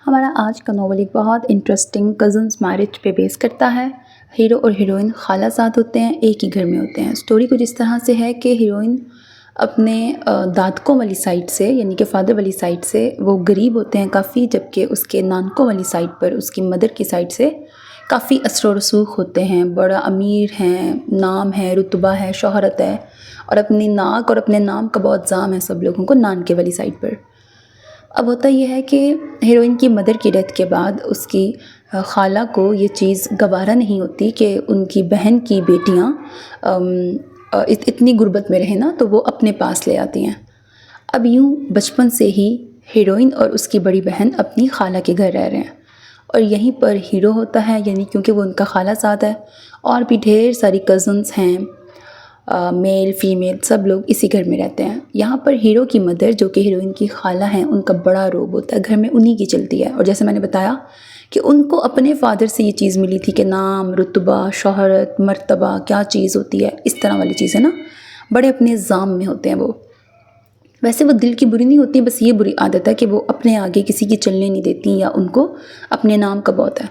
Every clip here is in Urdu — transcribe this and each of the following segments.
ہمارا آج کا ناول ایک بہت انٹرسٹنگ کزنس میرج پہ بیس کرتا ہے۔ ہیرو اور ہیروئن خالہ زاد ہوتے ہیں، ایک ہی گھر میں ہوتے ہیں۔ سٹوری کچھ اس طرح سے ہے کہ ہیروئن اپنے دادکوں والی سائڈ سے یعنی کہ فادر والی سائڈ سے وہ غریب ہوتے ہیں کافی، جبکہ اس کے نانکوں والی سائڈ پر اس کی مدر کی سائڈ سے کافی اثر و رسوخ ہوتے ہیں، بڑا امیر ہیں، نام ہے، رتبہ ہے، شہرت ہے، اور اپنی ناک اور اپنے نام کا بہت زام ہے سب لوگوں کو نانکے والی سائڈ پر۔ اب ہوتا یہ ہے کہ ہیروئن کی مدر کی ڈیتھ کے بعد اس کی خالہ کو یہ چیز گوارا نہیں ہوتی کہ ان کی بہن کی بیٹیاں اتنی غربت میں رہیں نا، تو وہ اپنے پاس لے آتی ہیں۔ اب یوں بچپن سے ہی ہیروئن اور اس کی بڑی بہن اپنی خالہ کے گھر رہ رہے ہیں، اور یہیں پر ہیرو ہوتا ہے، یعنی کیونکہ وہ ان کا خالہ زاد ہے، اور بھی ڈھیر ساری کزنس ہیں، میل فیمیل سب لوگ اسی گھر میں رہتے ہیں۔ یہاں پر ہیرو کی مدر جو کہ ہیروئن کی خالہ ہیں، ان کا بڑا روب ہوتا ہے، گھر میں انہی کی چلتی ہے۔ اور جیسے میں نے بتایا کہ ان کو اپنے فادر سے یہ چیز ملی تھی کہ نام، رتبہ، شہرت، مرتبہ کیا چیز ہوتی ہے، اس طرح والی چیزیں نا، بڑے اپنے زام میں ہوتے ہیں وہ۔ ویسے وہ دل کی بری نہیں ہوتی، بس یہ بری عادت ہے کہ وہ اپنے آگے کسی کی چلنے نہیں دیتی، یا ان کو اپنے نام کا بہت ہے۔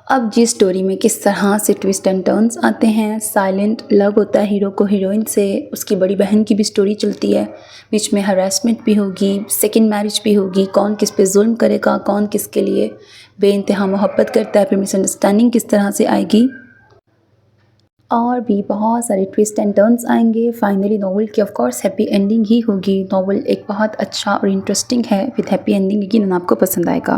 اب جی اسٹوری میں کس طرح سے ٹویسٹ اینڈ ٹرنز آتے ہیں، سائلنٹ لو ہوتا ہے ہیرو کو ہیروئن سے، اس کی بڑی بہن کی بھی اسٹوری چلتی ہے، بیچ میں ہراسمنٹ بھی ہوگی، سیکنڈ میرج بھی ہوگی، کون کس پہ ظلم کرے گا، کون کس کے لیے بے انتہا محبت کرتا ہے، پھر مس انڈرسٹینڈنگ کس طرح سے آئے گی، اور بھی بہت سارے ٹویسٹ اینڈ ٹرنز آئیں گے۔ فائنلی ناول کی آف کورس ہیپی اینڈنگ ہی ہوگی۔ ناول ایک بہت اچھا اور انٹرسٹنگ ہے وتھ ہیپی اینڈنگ، یقیناً آپ کو پسند آئے گا۔